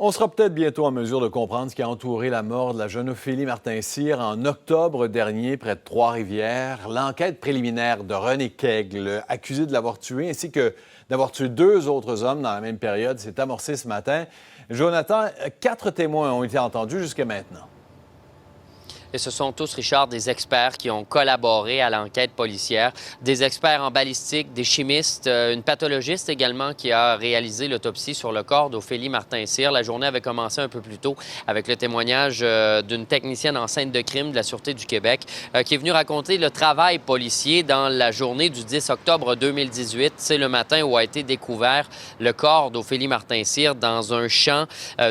On sera peut-être bientôt en mesure de comprendre ce qui a entouré la mort de la jeune Ophélie Martin-Cyr en octobre dernier près de Trois-Rivières. L'enquête préliminaire de René Kegle, accusé de l'avoir tué, ainsi que d'avoir tué 2 autres hommes dans la même période, s'est amorcée ce matin. Jonathan, 4 témoins ont été entendus jusqu'à maintenant. Et ce sont tous, Richard, des experts qui ont collaboré à l'enquête policière, des experts en balistique, des chimistes, une pathologiste également qui a réalisé l'autopsie sur le corps d'Ophélie Martin-Cyr. La journée avait commencé un peu plus tôt avec le témoignage d'une technicienne en scène de crime de la Sûreté du Québec qui est venue raconter le travail policier dans la journée du 10 octobre 2018. C'est le matin où a été découvert le corps d'Ophélie Martin-Cyr dans un champ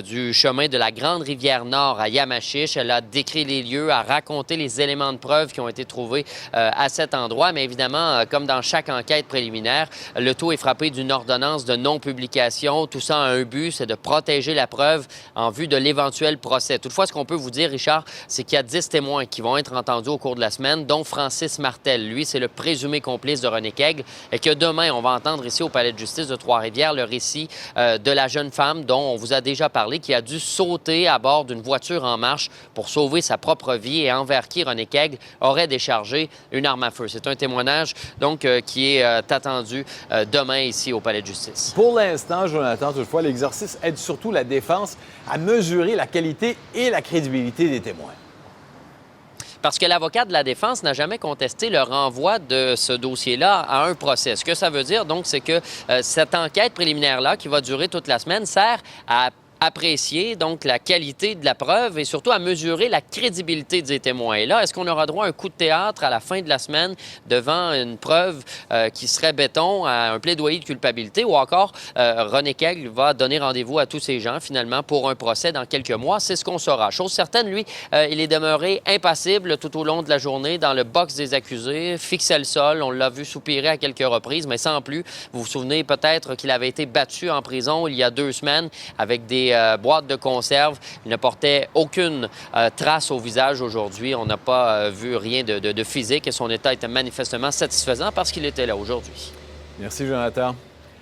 du chemin de la Grande Rivière-Nord à Yamachiche. Elle a décrit les lieux, à raconter les éléments de preuve qui ont été trouvés à cet endroit. Mais évidemment, comme dans chaque enquête préliminaire, le tout est frappé d'une ordonnance de non-publication. Tout ça a un but, c'est de protéger la preuve en vue de l'éventuel procès. Toutefois, ce qu'on peut vous dire, Richard, c'est qu'il y a 10 témoins qui vont être entendus au cours de la semaine, dont Francis Martel. Lui, c'est le présumé complice de René Kegle et que demain, on va entendre ici au Palais de justice de Trois-Rivières le récit de la jeune femme dont on vous a déjà parlé, qui a dû sauter à bord d'une voiture en marche pour sauver sa propre vie et envers qui René Kegle aurait déchargé une arme à feu. C'est un témoignage donc qui est attendu demain ici au Palais de justice. Pour l'instant, Jonathan, toutefois, l'exercice aide surtout la défense à mesurer la qualité et la crédibilité des témoins. Parce que l'avocat de la défense n'a jamais contesté le renvoi de ce dossier-là à un procès. Ce que ça veut dire, donc, c'est que cette enquête préliminaire-là, qui va durer toute la semaine, sert à apprécier donc la qualité de la preuve et surtout à mesurer la crédibilité des témoins. Et là, est-ce qu'on aura droit à un coup de théâtre à la fin de la semaine devant une preuve qui serait béton, à un plaidoyer de culpabilité, ou encore René Kegle va donner rendez-vous à tous ces gens finalement pour un procès dans quelques mois? C'est ce qu'on saura. Chose certaine, lui, il est demeuré impassible tout au long de la journée dans le box des accusés, fixait le sol. On l'a vu soupirer à quelques reprises, mais sans plus. Vous vous souvenez peut-être qu'il avait été battu en prison il y a 2 semaines avec des boîtes de conserve. Il ne portait aucune trace au visage aujourd'hui. On n'a pas vu rien de physique et son état était manifestement satisfaisant parce qu'il était là aujourd'hui. Merci, Jonathan.